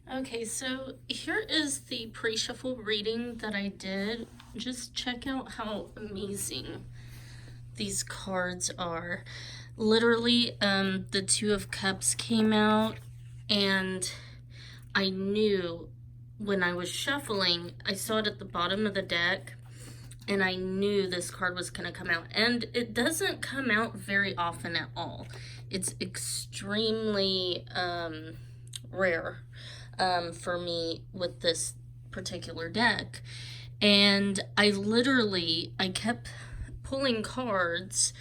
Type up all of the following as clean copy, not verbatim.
Okay, so here is the pre-shuffle reading that I did. Just check out how amazing these cards are. Literally, the Two of Cups came out, and I knew when I was shuffling, I saw it at the bottom of the deck, and I knew this card was going to come out. And it doesn't come out very often at all. It's extremely rare for me with this particular deck. And I kept pulling cards,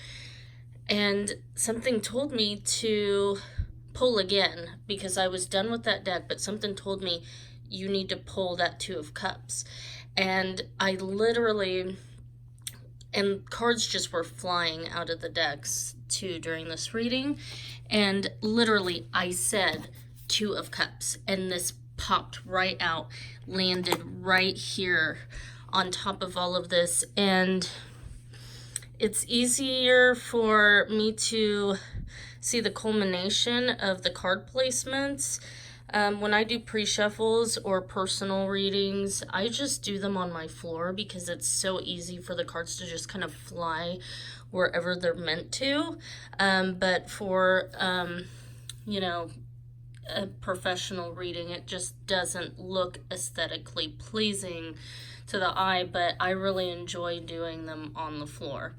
and something told me to pull again because I was done with that deck, but something told me you need to pull that Two of Cups. And and cards just were flying out of the decks too during this reading. And literally, I said Two of Cups, and this popped right out, landed right here on top of all of this. And it's easier for me to see the culmination of the card placements. When I do pre-shuffles or personal readings, I just do them on my floor because it's so easy for the cards to just kind of fly wherever they're meant to. But for, a professional reading, it just doesn't look aesthetically pleasing to the eye, but I really enjoy doing them on the floor.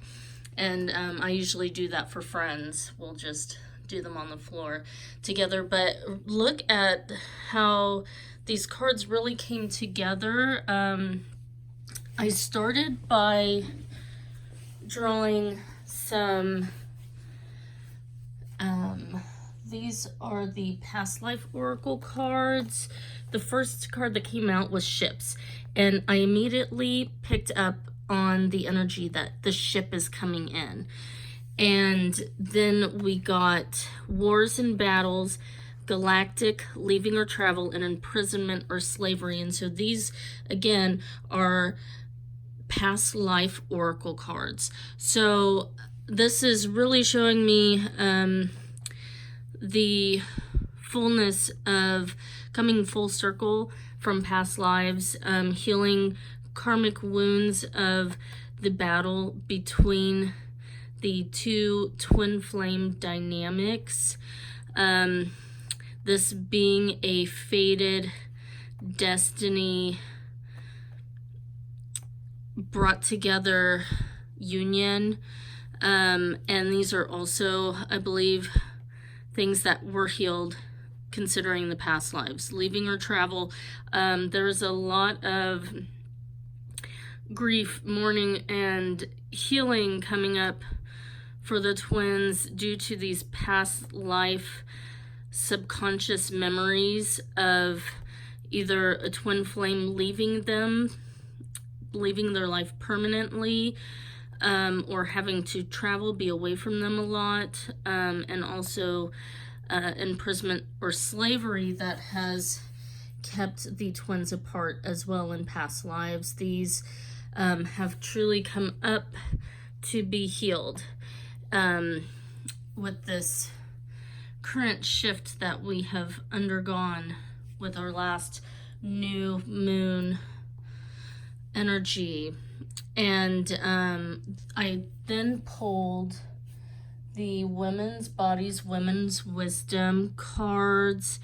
And I usually do that for friends. We'll just do them on the floor together. But look at how these cards really came together. I started by drawing some these are the past life oracle cards. The first card that came out was ships, and I immediately picked up on the energy that the ship is coming in. And then we got wars and battles, galactic, leaving or travel, and imprisonment or slavery. And so these, again, are past life oracle cards. So this is really showing me the fullness of coming full circle from past lives, healing karmic wounds of the battle between the two twin flame dynamics. This being a fated destiny brought together union. And these are also, I believe, things that were healed considering the past lives. Leaving or travel. There's a lot of grief, mourning, and healing coming up for the twins due to these past life subconscious memories of either a twin flame leaving their life permanently, or having to travel, be away from them a lot, and also imprisonment or slavery that has kept the twins apart as well in past lives. These have truly come up to be healed with this current shift that we have undergone with our last new moon energy. And I then pulled the women's bodies, women's wisdom cards.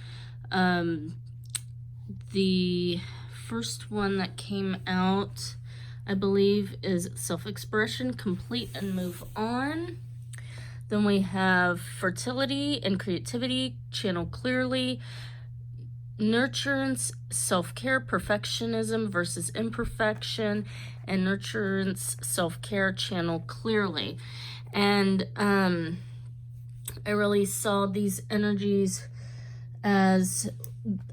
The first one that came out, I believe, is self-expression, complete and move on. Then we have fertility and creativity, channel clearly. Nurturance, self-care, perfectionism versus imperfection, and nurturance, self-care, channel clearly. And I really saw these energies as,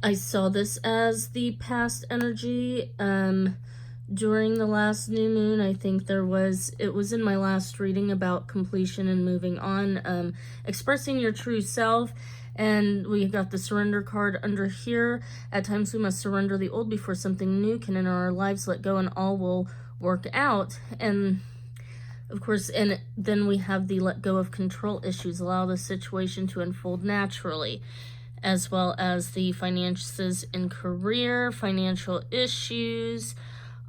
I saw this as the past energy during the last new moon. I think it was in my last reading about completion and moving on, expressing your true self. And we got the surrender card under here. At times we must surrender the old before something new can enter our lives. Let go and all will work out. And of course, and then we have the let go of control issues. Allow the situation to unfold naturally. as well as the finances and career. Financial issues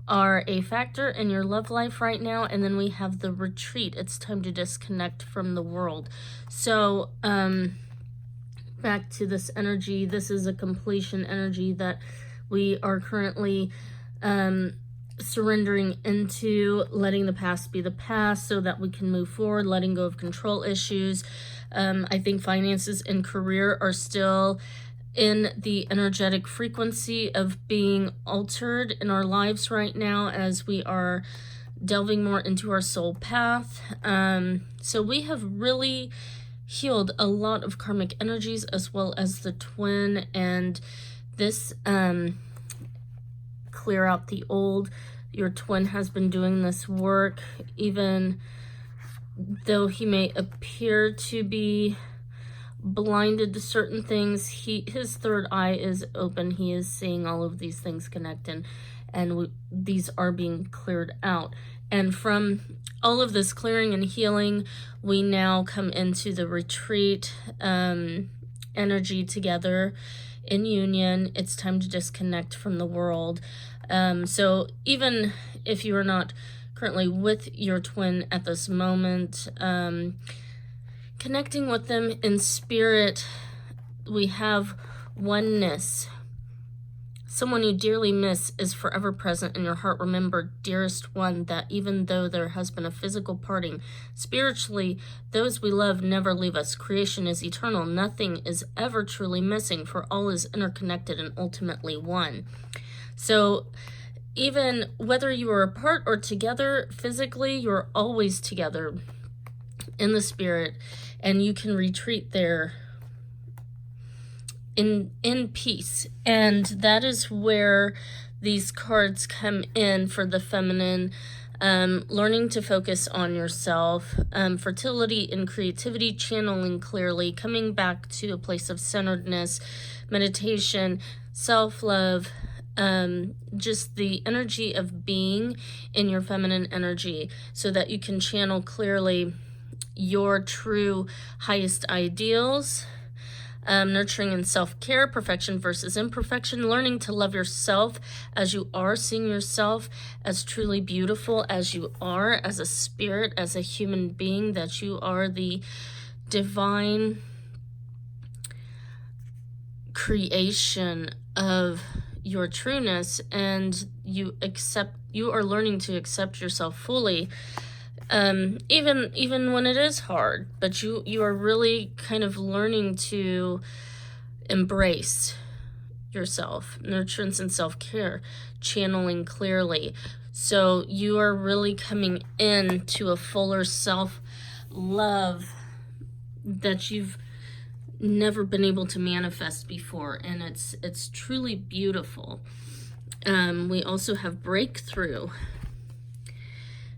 are a factor in your love life right now. And then we have the retreat. It's time to disconnect from the world. So back to this energy. This is a completion energy that we are currently surrendering into, letting the past be the past so that we can move forward, letting go of control issues. I think finances and career are still in the energetic frequency of being altered in our lives right now as we are delving more into our soul path. So we have really healed a lot of karmic energies as well as the twin, and this clear out the old. Your twin has been doing this work, even though he may appear to be blinded to certain things. His third eye is open. He is seeing all of these things connect, and these are being cleared out. And from all of this clearing and healing, we now come into the retreat energy together in union. It's time to disconnect from the world. So even if you are not currently with your twin at this moment, connecting with them in spirit, we have oneness. Someone you dearly miss is forever present in your heart. Remember, dearest one, that even though there has been a physical parting, spiritually, those we love never leave us. Creation is eternal. Nothing is ever truly missing, for all is interconnected and ultimately one. So even whether you are apart or together physically, you're always together in the spirit, and you can retreat there in peace. And that is where these cards come in for the feminine. Learning to focus on yourself, fertility and creativity, channeling clearly, coming back to a place of centeredness, meditation, self-love, just the energy of being in your feminine energy so that you can channel clearly your true highest ideals. Nurturing and self-care, perfection versus imperfection, learning to love yourself as you are, seeing yourself as truly beautiful as you are, as a spirit, as a human being, that you are the divine creation of your trueness, and you are learning to accept yourself fully. Even when it is hard, but you are really kind of learning to embrace yourself, nurturance and self-care, channeling clearly. So you are really coming into a fuller self-love that you've never been able to manifest before, and it's truly beautiful. We also have breakthrough.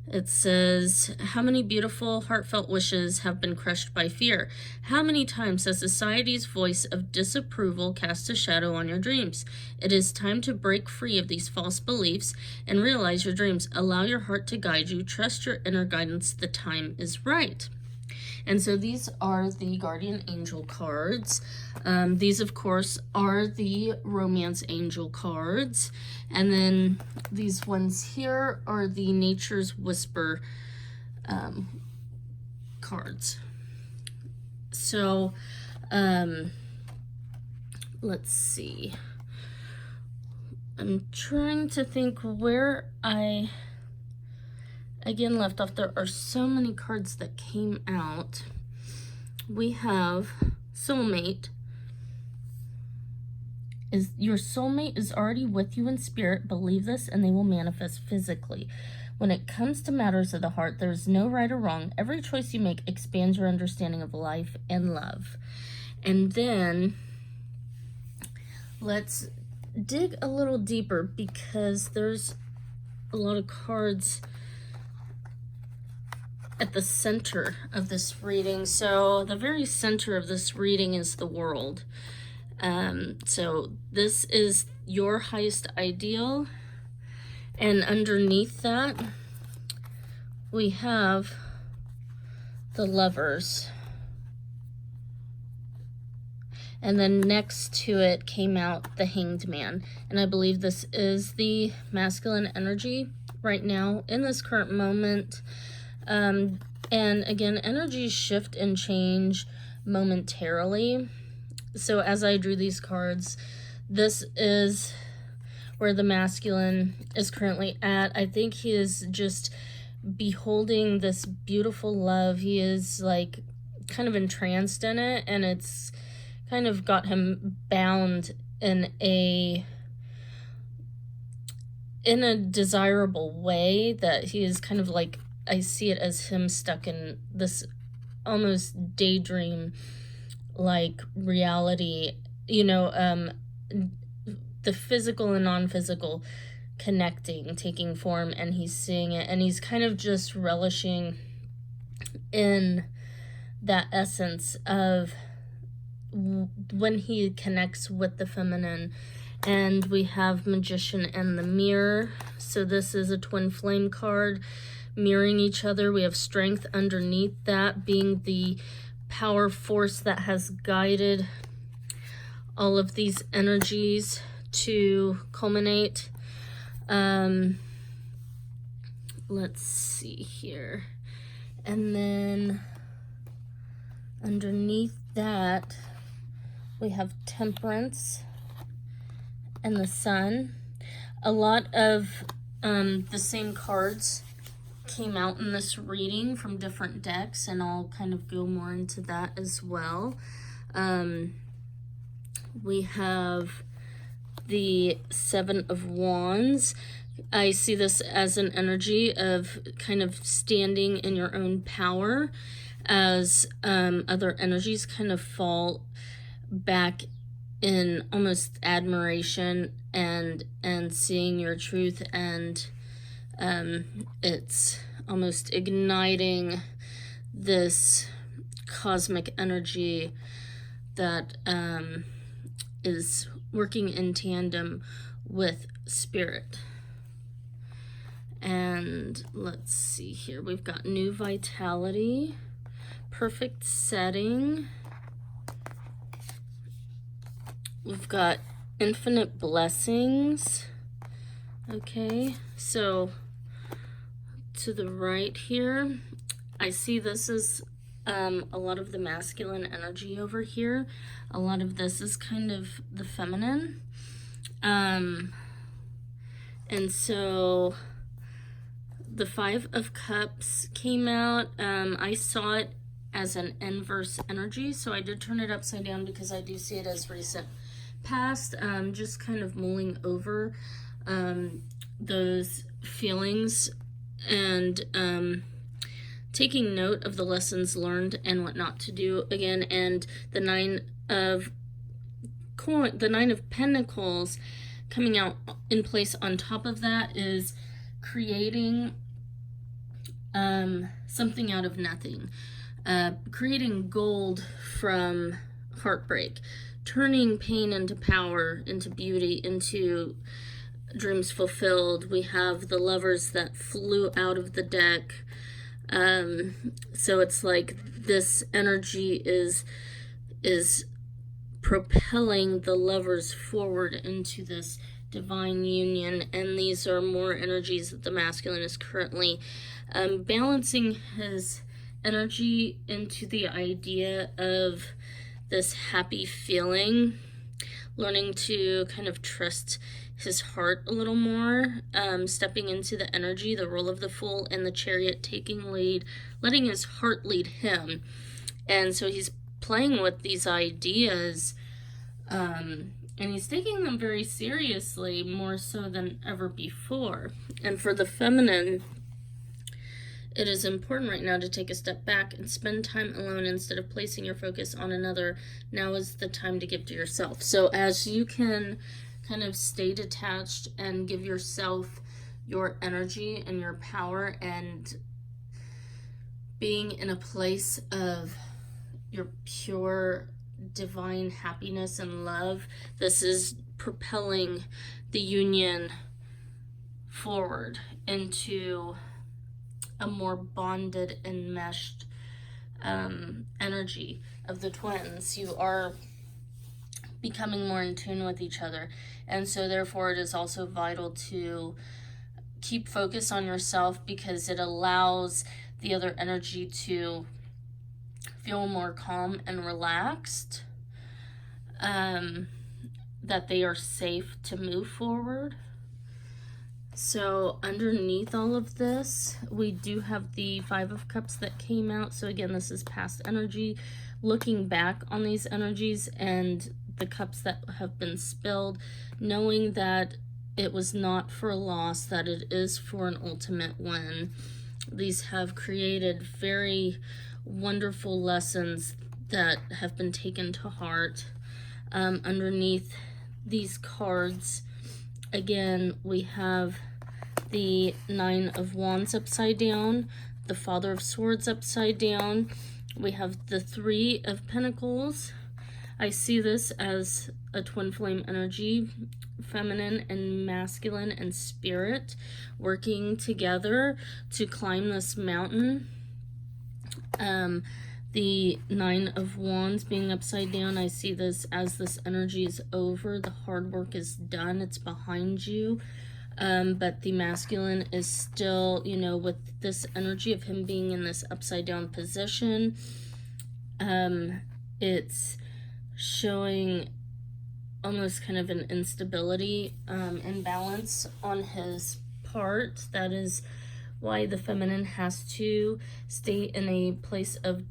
It says, how many beautiful, heartfelt wishes have been crushed by fear? How many times has society's voice of disapproval cast a shadow on your dreams? It is time to break free of these false beliefs and realize your dreams. Allow your heart to guide you. Trust your inner guidance. The time is right. And so these are the guardian angel cards. These, of course, are the romance angel cards. And then these ones here are the nature's whisper cards. So let's see. I'm trying to think where I again left off. There are so many cards that came out. We have soulmate. Your soulmate is already with you in spirit. Believe this and they will manifest physically. When it comes to matters of the heart, there is no right or wrong. Every choice you make expands your understanding of life and love. And then let's dig a little deeper, because there's a lot of cards at the center of this reading. So the very center of this reading is the world. So this is your highest ideal, and underneath that we have the Lovers. And then next to it came out the Hanged Man. And I believe this is the masculine energy right now in this current moment. And again, energies shift and change momentarily. So as I drew these cards, this is where the masculine is currently at. I think he is just beholding this beautiful love. He is like kind of entranced in it, and it's kind of got him bound in a desirable way, that he is kind of like, I see it as him stuck in this almost daydream like reality, you know, the physical and non-physical connecting, taking form, and he's seeing it, and he's kind of just relishing in that essence of when he connects with the feminine. And we have Magician and the Mirror. So this is a twin flame card mirroring each other. We have Strength underneath that, being the power force that has guided all of these energies to culminate. Let's see here. And then underneath that, we have Temperance and the Sun. A lot of the same cards came out in this reading from different decks, and I'll kind of go more into that as well. We have the Seven of Wands. I see this as an energy of kind of standing in your own power as other energies kind of fall back in almost admiration and seeing your truth, and it's almost igniting this cosmic energy that is working in tandem with spirit. And let's see here, we've got New Vitality, Perfect Setting, we've got Infinite Blessings. Okay, so to the right here, I see this is a lot of the masculine energy over here. A lot of this is kind of the feminine. And so the Five of Cups came out. I saw it as an inverse energy, so I did turn it upside down because I do see it as recent past. Just kind of mulling over those feelings and taking note of the lessons learned and what not to do again. And the Nine of Pentacles coming out in place on top of that is creating something out of nothing, creating gold from heartbreak, turning pain into power, into beauty, into dreams fulfilled. We have the Lovers that flew out of the deck. So it's like this energy is propelling the Lovers forward into this divine union, and these are more energies that the masculine is currently balancing his energy into the idea of this happy feeling, learning to kind of trust his heart a little more, stepping into the energy, the role of the Fool and the Chariot, taking lead, letting his heart lead him. And so he's playing with these ideas, and he's taking them very seriously, more so than ever before. And for the feminine, it is important right now to take a step back and spend time alone instead of placing your focus on another. Now is the time to give to yourself. So as you can kind of stay detached and give yourself your energy and your power, and being in a place of your pure divine happiness and love, this is propelling the union forward into a more bonded and meshed energy of the twins. You are becoming more in tune with each other. And so therefore it is also vital to keep focus on yourself, because it allows the other energy to feel more calm and relaxed, that they are safe to move forward. So underneath all of this, we do have the Five of Cups that came out. So again, this is past energy, looking back on these energies and the cups that have been spilled, knowing that it was not for a loss, that it is for an ultimate win. These have created very wonderful lessons that have been taken to heart. Underneath these cards, again, we have the Nine of Wands upside down, the Father of Swords upside down. We have the Three of Pentacles. I see this as a twin flame energy, feminine and masculine and spirit working together to climb this mountain. The Nine of Wands being upside down, I see this as this energy is over, the hard work is done, it's behind you. But the masculine is still, you know, with this energy of him being in this upside down position, it's showing almost kind of an instability, imbalance on his part. That is why the feminine has to stay in a place of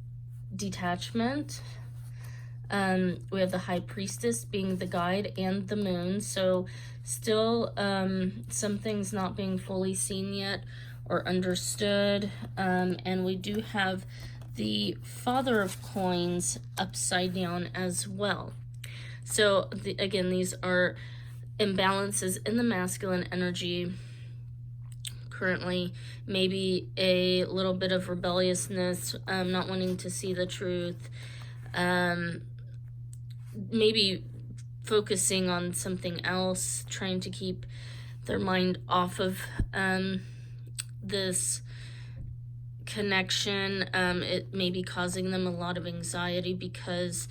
detachment. We have the High Priestess being the guide and the moon, so still some things not being fully seen yet or understood. And we do have the Father of Coins upside down as well. So again, these are imbalances in the masculine energy currently, maybe a little bit of rebelliousness, not wanting to see the truth, maybe focusing on something else, trying to keep their mind off of this connection. It may be causing them a lot of anxiety because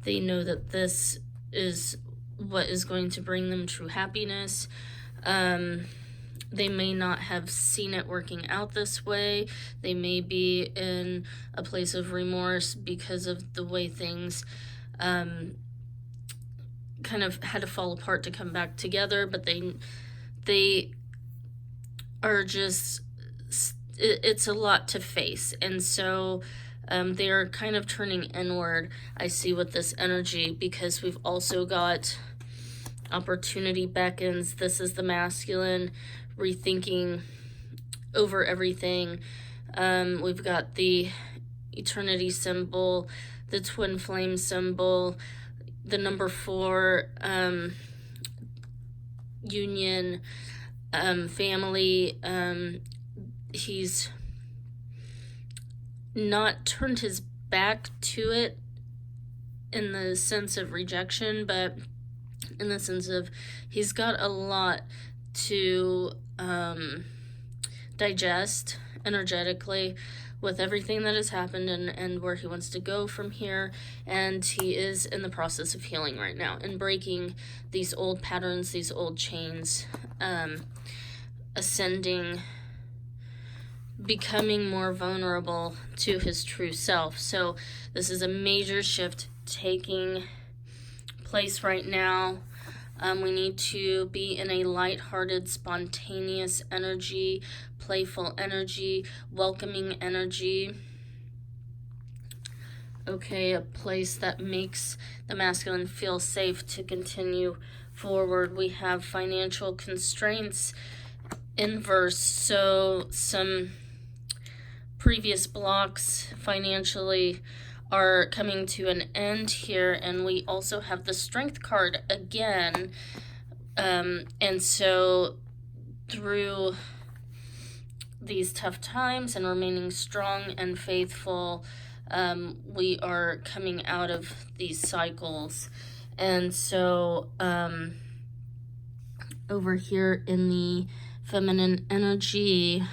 they know that this is what is going to bring them true happiness. They may not have seen it working out this way. They may be in a place of remorse because of the way things kind of had to fall apart to come back together, but they are just, it's a lot to face. And so they are kind of turning inward, I see, with this energy, because we've also got opportunity beckons. This is the masculine rethinking over everything. We've got the eternity symbol, the twin flame symbol, the number 4, union, family. He's not turned his back to it in the sense of rejection, but in the sense of he's got a lot to digest energetically with everything that has happened and where he wants to go from here. And he is in the process of healing right now and breaking these old patterns, these old chains, ascending, becoming more vulnerable to his true self. So this is a major shift taking place right now. We need to be in a lighthearted, spontaneous energy, playful energy, welcoming energy. Okay, a place that makes the masculine feel safe to continue forward. We have financial constraints inverse, so some previous blocks financially are coming to an end here. And we also have the Strength card again, and so through these tough times and remaining strong and faithful, we are coming out of these cycles. And so over here in the feminine energy,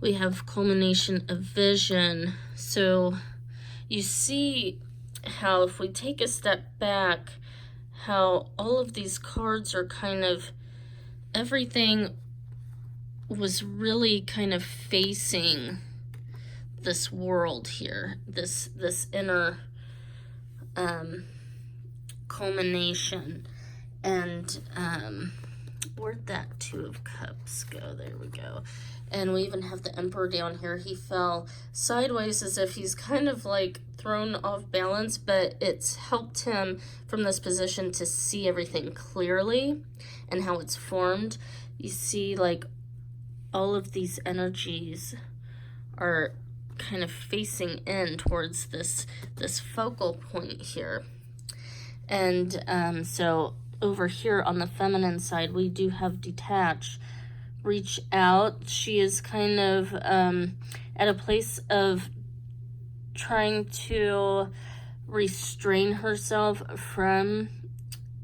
we have culmination of vision. So you see how if we take a step back, how all of these cards are kind of, everything was really kind of facing this world here, this inner culmination. And where'd that Two of Cups go? There we go. And we even have the Emperor down here. He fell sideways as if he's kind of like thrown off balance, but it's helped him from this position to see everything clearly and how it's formed. You see, like, all of these energies are kind of facing in towards this focal point here. And so over here on the feminine side, we do have detach, reach out. She is kind of at a place of trying to restrain herself from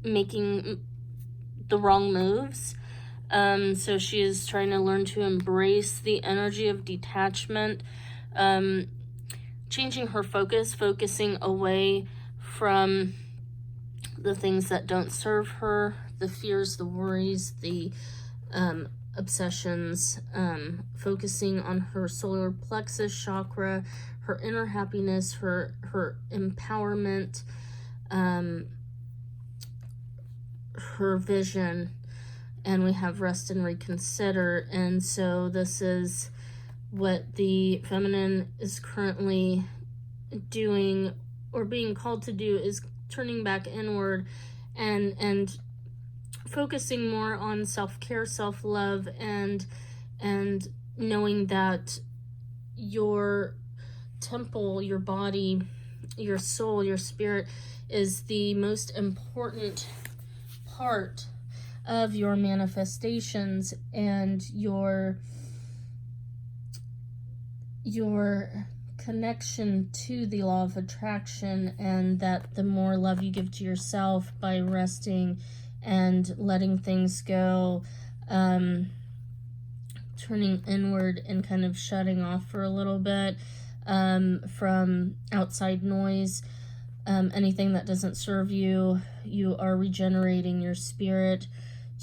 making the wrong moves. So she is trying to learn to embrace the energy of detachment, changing her focus, focusing away from the things that don't serve her, the fears, the worries, the obsessions, focusing on her solar plexus chakra, her inner happiness, her empowerment, her vision. And we have rest and reconsider. And so this is what the feminine is currently doing, or being called to do, is turning back inward and focusing more on self-care, self-love, and knowing that your temple, your body, your soul, your spirit is the most important part of your manifestations and your connection to the law of attraction, and that the more love you give to yourself by resting and letting things go, turning inward and kind of shutting off for a little bit from outside noise, anything that doesn't serve you, you are regenerating your spirit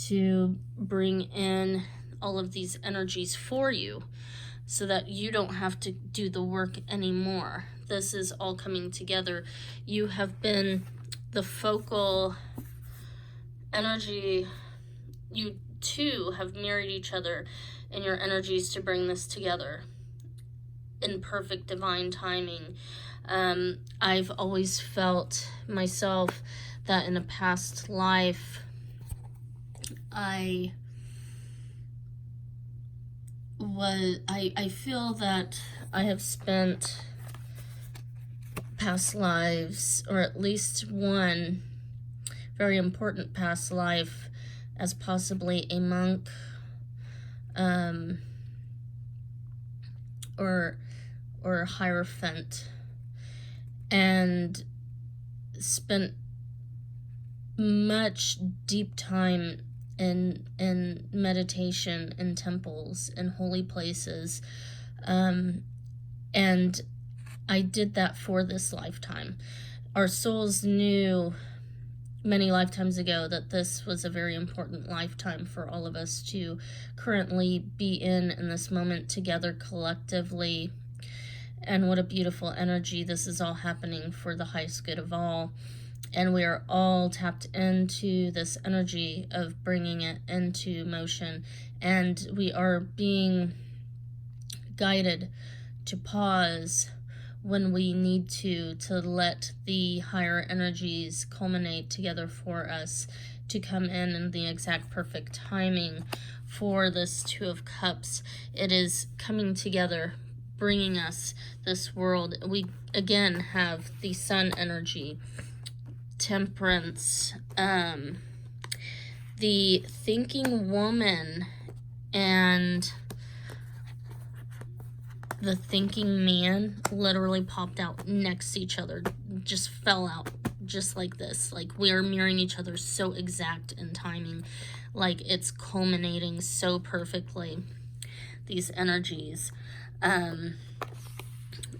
to bring in all of these energies for you, so that you don't have to do the work anymore. This is all coming together. You have been the focal energy. You two have married each other in your energies to bring this together in perfect divine timing. I've always felt myself that in a past life, I feel that I have spent past lives, or at least one very important past life, as possibly a monk, or a Hierophant, and spent much deep time in meditation, in temples, in holy places, and I did that for this lifetime. Our souls knew many lifetimes ago that this was a very important lifetime for all of us to currently be in this moment together collectively. And what a beautiful energy. This is all happening for the highest good of all. And we are all tapped into this energy of bringing it into motion. And we are being guided to pause when we need to let the higher energies culminate together for us, to come in the exact perfect timing for this Two of Cups. It is coming together, bringing us this world. We again have the Sun energy, Temperance, the Thinking Woman, and the Thinking Man literally popped out next to each other, just fell out just like this. Like, we are mirroring each other so exact in timing, like it's culminating so perfectly, these energies.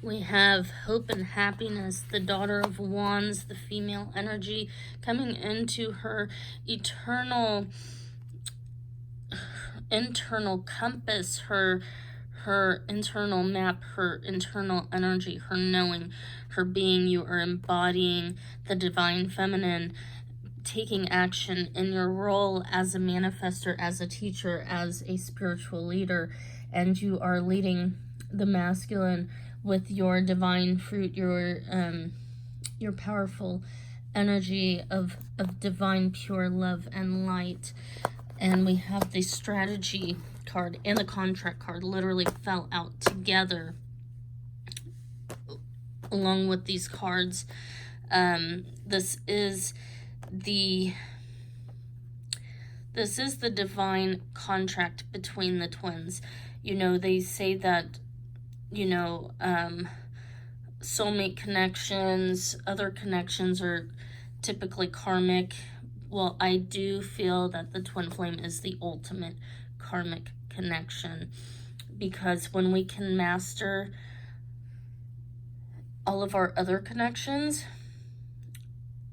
We have hope and happiness, the daughter of wands, the female energy coming into her internal compass, her internal map, her internal energy, her knowing, her being. You are embodying the divine feminine, taking action in your role as a manifester, as a teacher, as a spiritual leader, and you are leading the masculine with your divine fruit, your powerful energy of divine pure love and light. And we have the strategy card and the contract card literally fell out together along with these cards. This is the divine contract between the twins. You know, they say that, you know, soulmate connections, other connections are typically karmic. Well, I do feel that the twin flame is the ultimate karmic connection, because when we can master all of our other connections,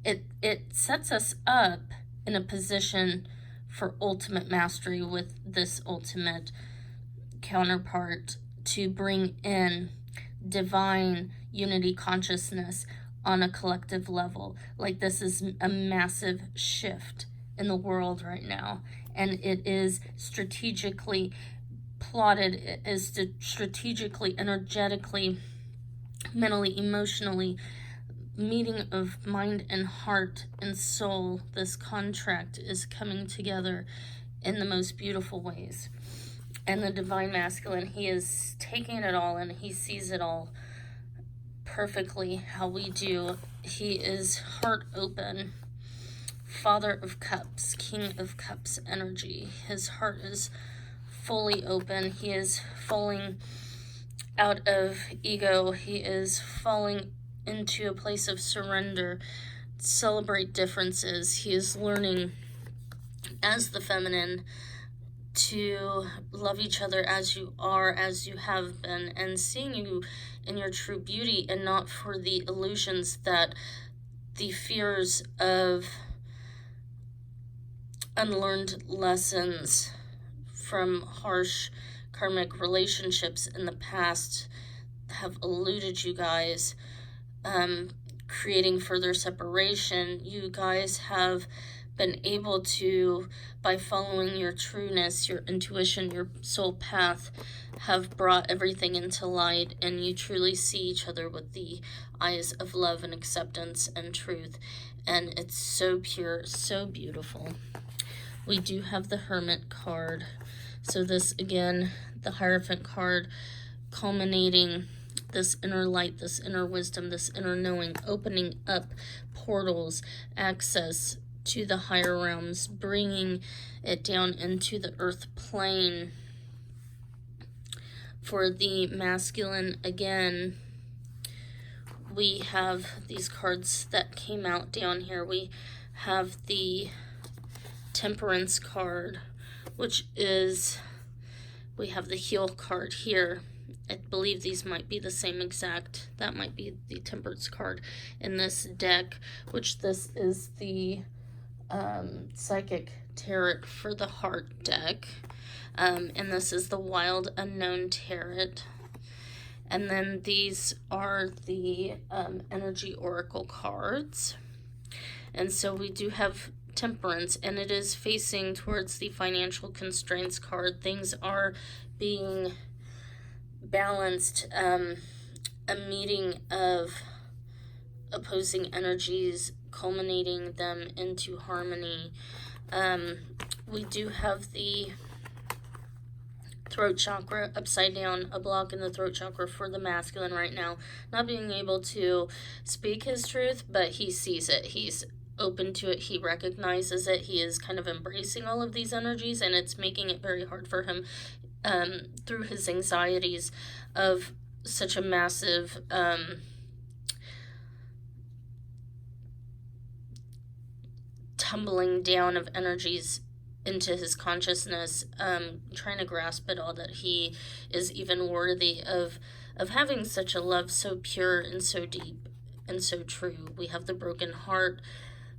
it sets us up in a position for ultimate mastery with this ultimate counterpart, to bring in divine unity consciousness on a collective level. Like, this is a massive shift in the world right now, and it is strategically plotted, it is strategically, energetically, mentally, emotionally, meeting of mind and heart and soul. This contract is coming together in the most beautiful ways. And the divine masculine, he is taking it all and he sees it all perfectly how we do. He is heart open, Father of Cups, King of Cups energy. His heart is fully open. He is falling out of ego. He is falling into a place of surrender. Celebrate differences. He is learning as the feminine to love each other as you are, as you have been, and seeing you in your true beauty, and not for the illusions that the fears of unlearned lessons from harsh karmic relationships in the past have eluded you guys, creating further separation. You guys have been able to, by following your trueness, your intuition, your soul path, have brought everything into light, and you truly see each other with the eyes of love and acceptance and truth, and it's so pure, so beautiful. We do have the Hermit card. So this, again, the Hierophant card, culminating this inner light, this inner wisdom, this inner knowing, opening up portals, access to the higher realms, bringing it down into the earth plane. For the masculine, again, we have these cards that came out down here. We have the Temperance card, which is, we have the Heal card here. I believe these might be the same exact, that might be the Temperance card in this deck, which this is the Psychic Tarot for the Heart deck, and this is the Wild Unknown Tarot. And then these are the Energy Oracle cards. And so we do have Temperance, and it is facing towards the Financial Constraints card. Things are being balanced, a meeting of opposing energies, culminating them into harmony. We do have the throat chakra upside down, a block in the throat chakra for the masculine right now, not being able to speak his truth, but he sees it, he's open to it, he recognizes it, he is kind of embracing all of these energies, and it's making it very hard for him through his anxieties of such a massive tumbling down of energies into his consciousness, trying to grasp it all, that he is even worthy of of having such a love so pure and so deep and so true. We have the broken heart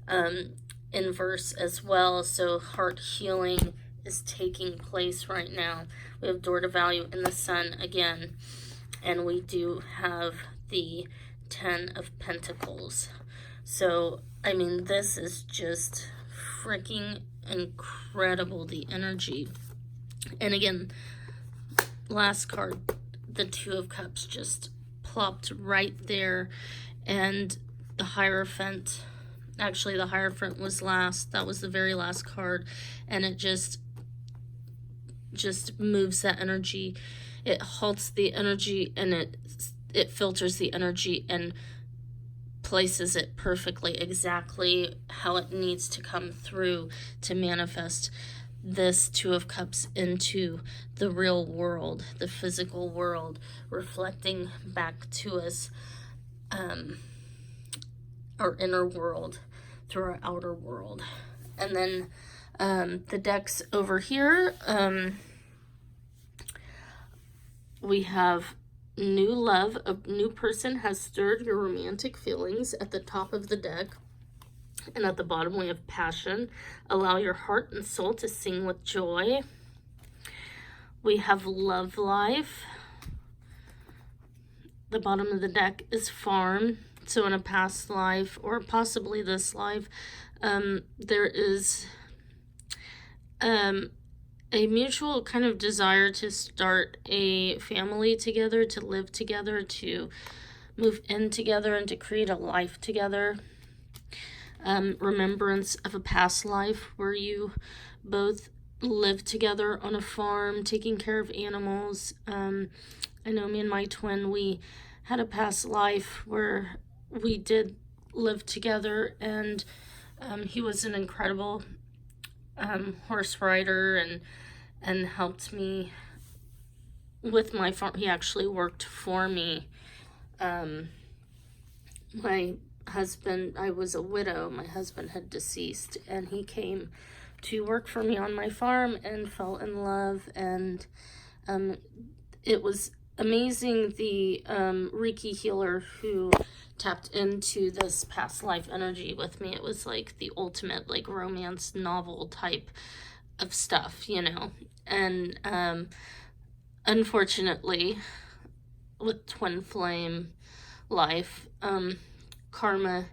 in verse as well, so heart healing is taking place right now. We have door to value in the sun again, and we do have the 10 of Pentacles. So, I mean, this is just freaking incredible, the energy. And again, last card, the 2 of Cups just plopped right there, and the Hierophant, actually the Hierophant was last, that was the very last card, and it just moves that energy. It halts the energy, and it filters the energy and places it perfectly, exactly how it needs to come through to manifest this 2 of Cups into the real world, the physical world, reflecting back to us our inner world through our outer world. And then the decks over here, we have new love. A new person has stirred your romantic feelings at the top of the deck. And at the bottom we have passion. Allow your heart and soul to sing with joy. We have love life. The bottom of the deck is farm. So in a past life, or possibly this life, there is a mutual kind of desire to start a family together, to live together, to move in together, and to create a life together. Remembrance of a past life where you both lived together on a farm, taking care of animals. I know me and my twin, we had a past life where we did live together, and he was an incredible horse rider and helped me with my farm. He actually worked for me. My husband, I was a widow, my husband had deceased, and he came to work for me on my farm and fell in love, and it was amazing. The Reiki healer who tapped into this past life energy with me, it was like the ultimate like romance novel type of stuff, you know. And unfortunately, with twin flame life, karma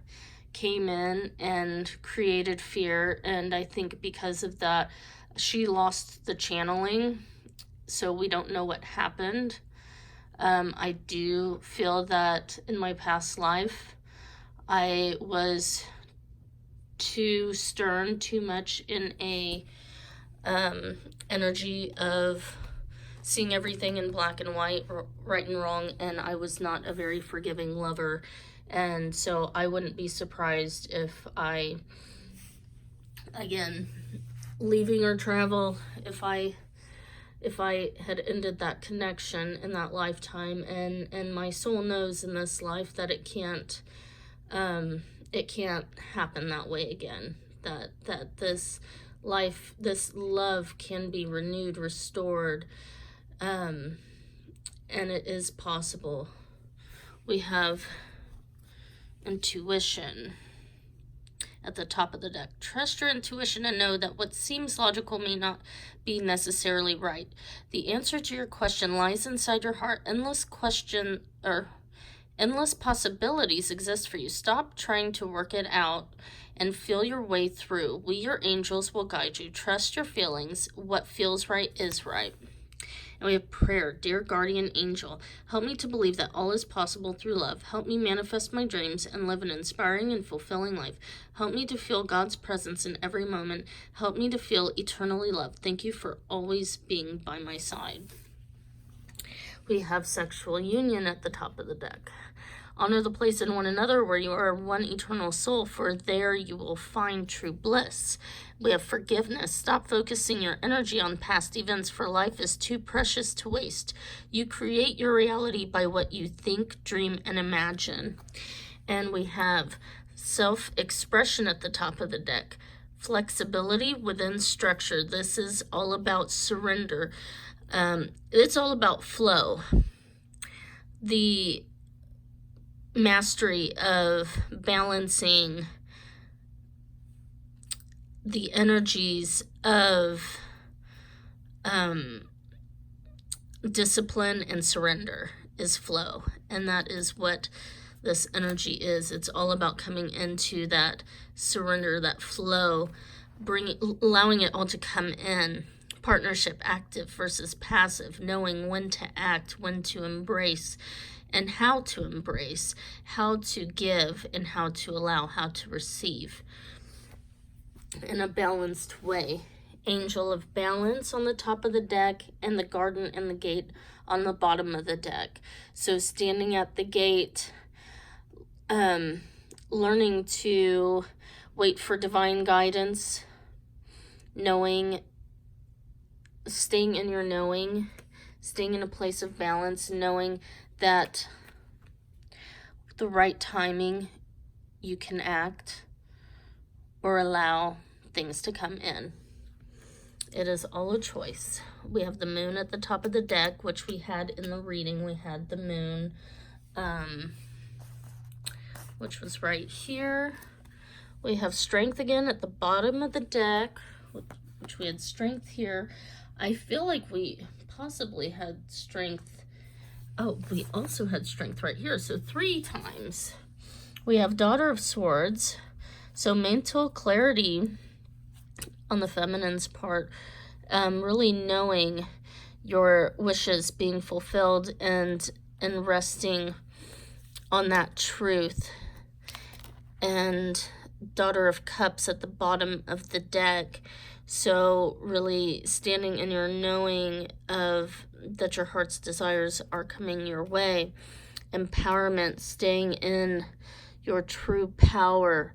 came in and created fear, and I think because of that she lost the channeling, so we don't know what happened. I do feel that in my past life I was too stern, too much in a energy of seeing everything in black and white, right and wrong, and I was not a very forgiving lover. And so I wouldn't be surprised if I, again, leaving or travel, if I had ended that connection in that lifetime, and my soul knows in this life that it can't happen that way again, that this life, this love can be renewed, restored, and it is possible. We have intuition at the top of the deck. Trust your intuition and know that what seems logical may not be necessarily right. The answer to your question lies inside your heart. Endless possibilities exist for you. Stop trying to work it out and feel your way through. We, your angels, will guide you. Trust your feelings. What feels right is right. And we have prayer. Dear guardian angel, help me to believe that all is possible through love. Help me manifest my dreams and live an inspiring and fulfilling life. Help me to feel God's presence in every moment. Help me to feel eternally loved. Thank you for always being by my side. We have sexual union at the top of the deck. Honor the place in one another where you are one eternal soul, for there you will find true bliss. We have forgiveness. Stop focusing your energy on past events, for life is too precious to waste. You create your reality by what you think, dream, and imagine. And we have self-expression at the top of the deck. Flexibility within structure. This is all about surrender. It's all about flow. the mastery of balancing the energies of discipline and surrender is flow. And that is what this energy is. It's all about coming into that surrender, that flow, allowing it all to come in. Partnership, active versus passive, knowing when to act, when to embrace, and how to embrace, how to give, and how to allow, how to receive in a balanced way. Angel of balance on the top of the deck, and the garden and the gate on the bottom of the deck. So standing at the gate, learning to wait for divine guidance, knowing, staying in your knowing, staying in a place of balance, knowing that with the right timing you can act or allow things to come in. It is all a choice. We have the moon at the top of the deck, which we had in the reading. We had the moon, which was right here. We have strength again at the bottom of the deck, which we had strength here. I feel like we possibly had strength. Oh, we also had strength right here. So 3 times. We have Daughter of Swords. So mental clarity on the feminine's part. Really knowing your wishes being fulfilled and resting on that truth. And Daughter of Cups at the bottom of the deck. So really standing in your knowing of that your heart's desires are coming your way. Empowerment, staying in your true power,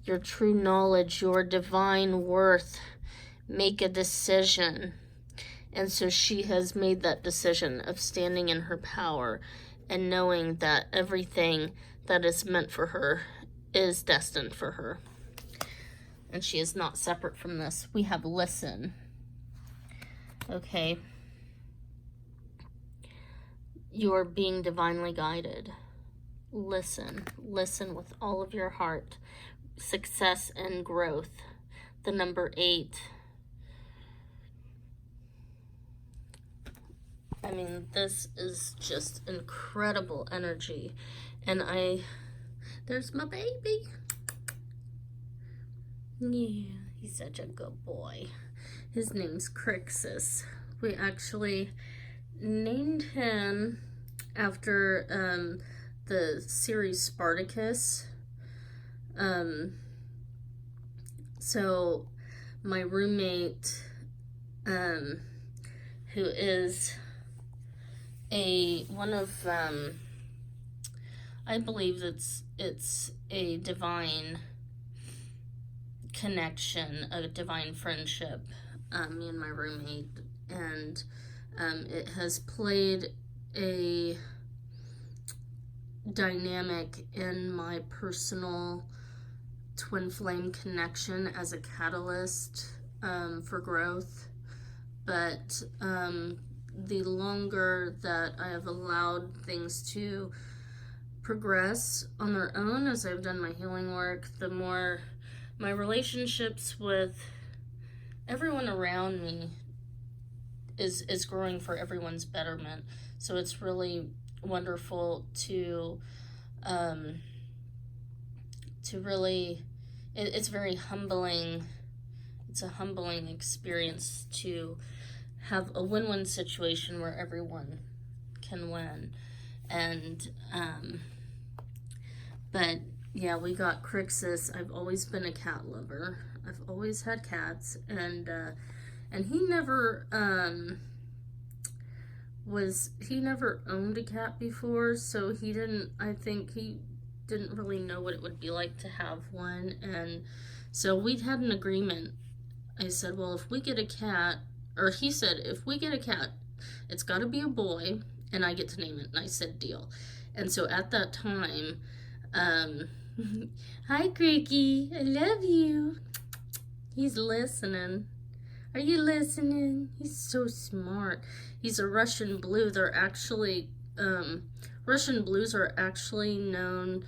your true knowledge, your divine worth. Make a decision. And so she has made that decision of standing in her power and knowing that everything that is meant for her is destined for her. And she is not separate from this. We have listen. Okay. You're being divinely guided. Listen. Listen with all of your heart. Success and growth. The number 8. I mean, this is just incredible energy. And there's my baby. Yeah, he's such a good boy. His name's Crixus. We actually named him after the series Spartacus. So my roommate, who is one of I believe it's a divine connection, a divine friendship, me and my roommate, and it has played a dynamic in my personal twin flame connection as a catalyst for growth. But the longer that I have allowed things to progress on their own as I've done my healing work, the more my relationships with everyone around me is growing for everyone's betterment. So it's really wonderful to really, it's very humbling. It's a humbling experience to have a win-win situation where everyone can win. And but yeah, we got Crixus. I've always been a cat lover. I've always had cats, and he never owned a cat before, so I think he didn't really know what it would be like to have one. And so we'd had an agreement. I said, well, if we get a cat, or he said, if we get a cat, it's got to be a boy, and I get to name it. And I said, deal. And so at that time, hi, Cricky, I love you. He's listening. Are you listening? He's so smart. He's a Russian blue. They're actually Russian blues are actually known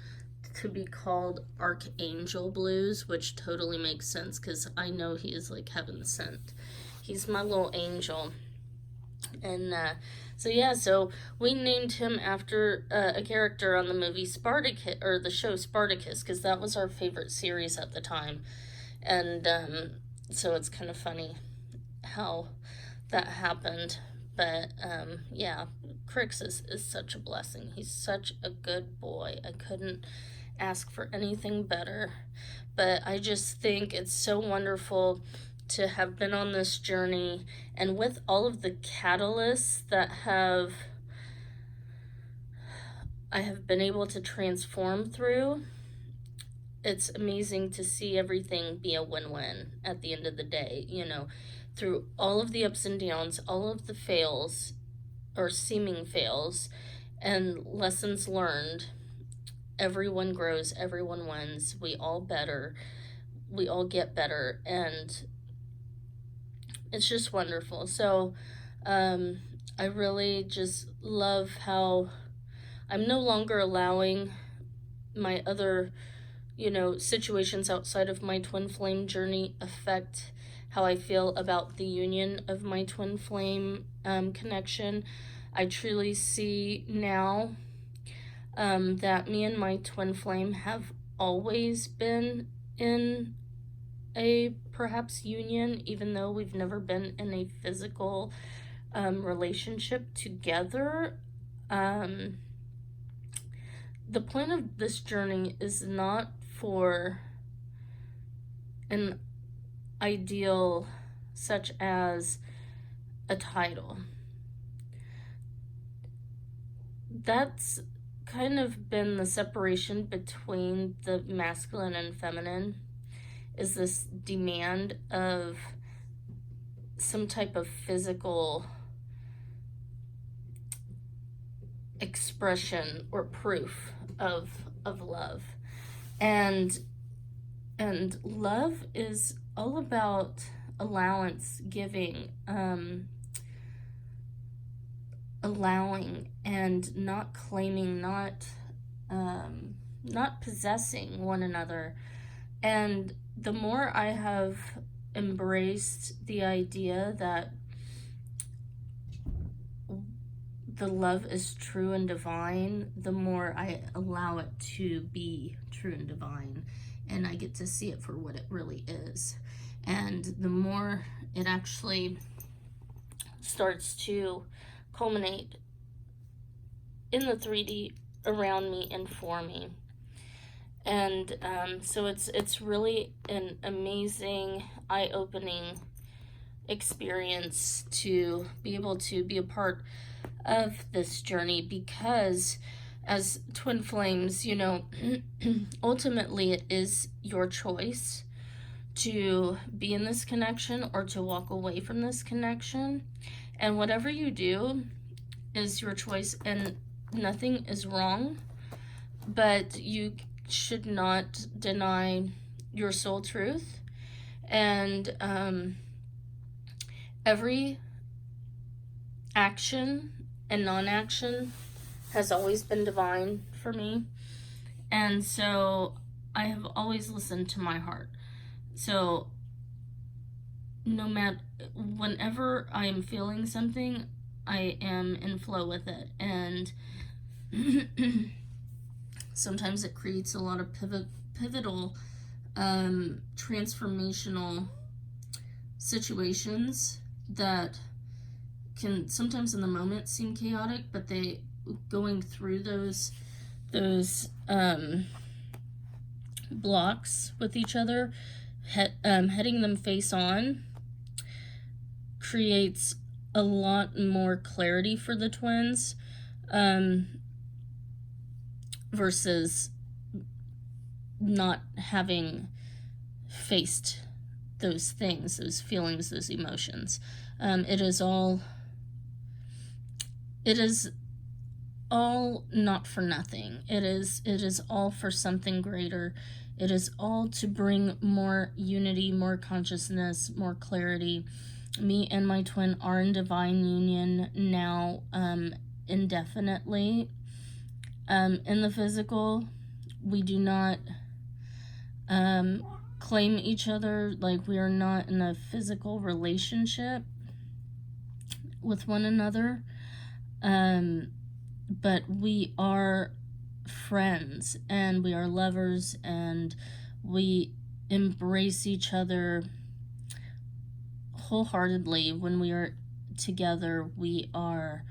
to be called archangel blues, which totally makes sense because I know he is like heaven sent. He's my little angel. And so we named him after a character on the movie Spartacus, or the show Spartacus, because that was our favorite series at the time. And so it's kind of funny how that happened. But yeah, Crixus is such a blessing. He's such a good boy. I couldn't ask for anything better. But I just think it's so wonderful to have been on this journey, and with all of the catalysts that I have been able to transform through, it's amazing to see everything be a win-win at the end of the day, you know, through all of the ups and downs, all of the fails or seeming fails and lessons learned. Everyone grows, everyone wins, we all get better, and it's just wonderful. So I really just love how I'm no longer allowing my other, situations outside of my twin flame journey affect how I feel about the union of my twin flame connection. I truly see now that me and my twin flame have always been in a perhaps union, even though we've never been in a physical relationship together. The point of this journey is not for an ideal such as a title. That's kind of been the separation between the masculine and feminine, is this demand of some type of physical expression or proof of love. And love is all about allowance, giving, allowing, and not claiming, not possessing one another. And the more I have embraced the idea that the love is true and divine, the more I allow it to be true and divine, and I get to see it for what it really is. And the more it actually starts to culminate in the 3D around me and for me. And so it's really an amazing, eye-opening experience to be able to be a part of this journey, because as twin flames, ultimately it is your choice to be in this connection or to walk away from this connection. And whatever you do is your choice, and nothing is wrong, but you should not deny your soul truth. And every action and non-action has always been divine for me, and so I have always listened to my heart. So no matter, whenever I am feeling something, I am in flow with it. And sometimes it creates a lot of pivotal transformational situations that can sometimes in the moment seem chaotic, but they going through those blocks with each other, heading them face on, creates a lot more clarity for the twins, versus not having faced those things, those feelings, those emotions. It is all not for nothing. It is all for something greater. It is all to bring more unity, more consciousness, more clarity. Me and my twin are in divine union now, indefinitely, In the physical, we do not claim each other, like we are not in a physical relationship with one another, but we are friends and we are lovers, and we embrace each other wholeheartedly. When we are together, we are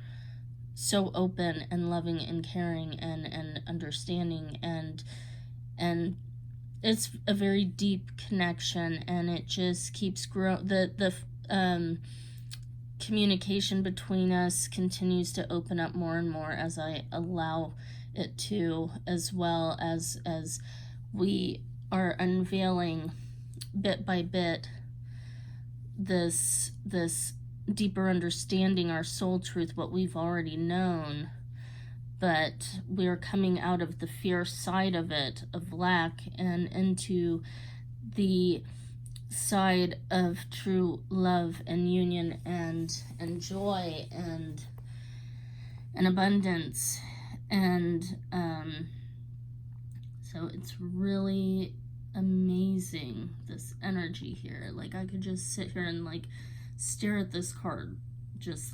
so open and loving and caring and understanding, and it's a very deep connection, and it just keeps growing. The communication between us continues to open up more and more as I allow it to, as well as we are unveiling bit by bit this deeper understanding, our soul truth, what we've already known, but we're coming out of the fear side of it, of lack, and into the side of true love and union and joy and abundance. And so it's really amazing, this energy here. Like, I could just sit here and like stare at this card, just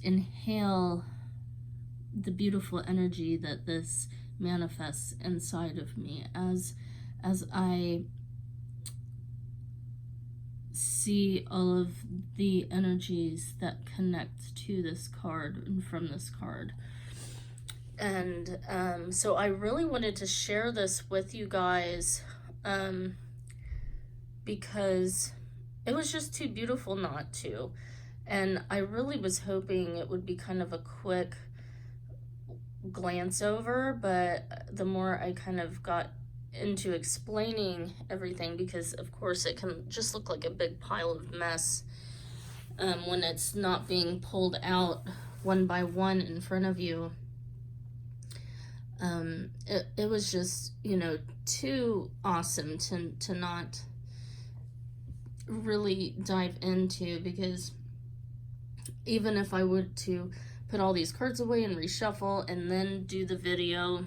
inhale the beautiful energy that this manifests inside of me as I see all of the energies that connect to this card and from this card. And so I really wanted to share this with you guys, because it was just too beautiful not to. And I really was hoping it would be kind of a quick glance over, but the more I kind of got into explaining everything, because of course it can just look like a big pile of mess when it's not being pulled out one by one in front of you. It was just, too awesome to not really dive into, because even if I were to put all these cards away and reshuffle and then do the video,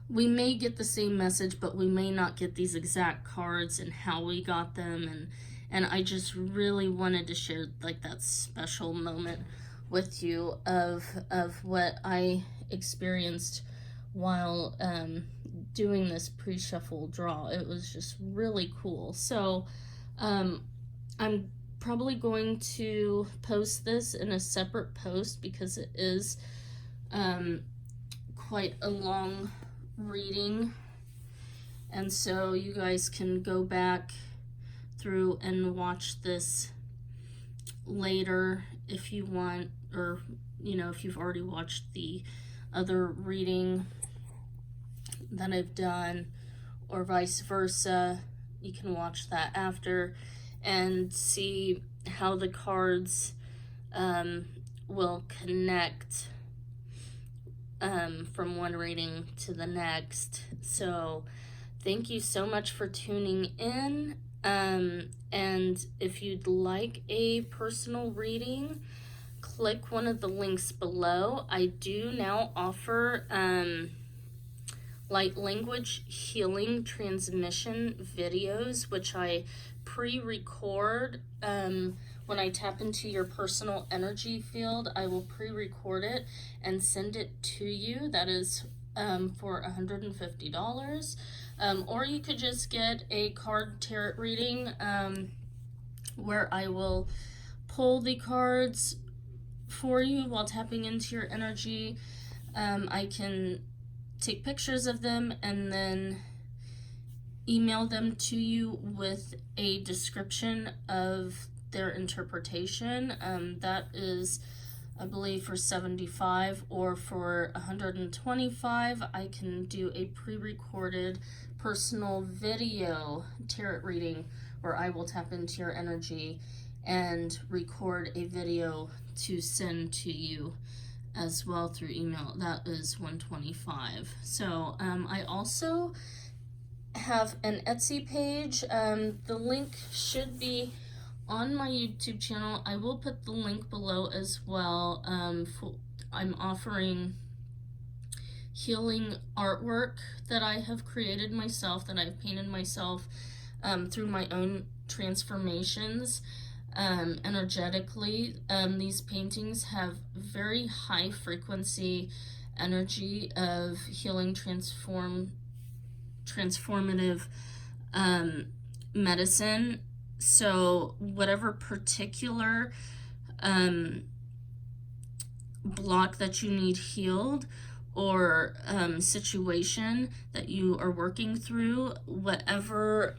we may get the same message, but we may not get these exact cards and how we got them. And I just really wanted to share like that special moment with you of what I experienced while doing this pre-shuffle draw. It was just really cool. So I'm probably going to post this in a separate post, because it is quite a long reading, and so you guys can go back through and watch this later if you want, or if you've already watched the other reading that I've done, or vice versa, you can watch that after and see how the cards will connect from one reading to the next. So thank you so much for tuning in, and if you'd like a personal reading, click one of the links below. I do now offer light language healing transmission videos, which I pre-record. When I tap into your personal energy field, I will pre-record it and send it to you. That is for $150. Or you could just get a card tarot reading where I will pull the cards for you while tapping into your energy. I can take pictures of them and then email them to you with a description of their interpretation. That is, I believe, for $75, or for $125 I can do a pre-recorded personal video tarot reading where I will tap into your energy and record a video to send to you as well through email. That is $125. So I also have an Etsy page. The link should be on my YouTube channel. I will put the link below as well. I'm offering healing artwork that I have created myself, that I've painted myself through my own transformations energetically. These paintings have very high frequency energy of healing, transformative medicine. So whatever particular block that you need healed, or situation that you are working through, whatever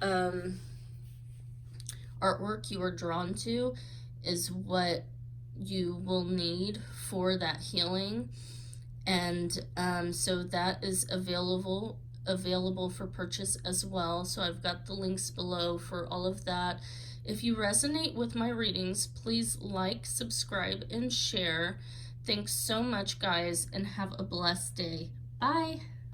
artwork you are drawn to is what you will need for that healing. And so that is available for purchase as well. So I've got the links below for all of that. If you resonate with my readings, please like, subscribe, and share. Thanks so much, guys, and have a blessed day. Bye.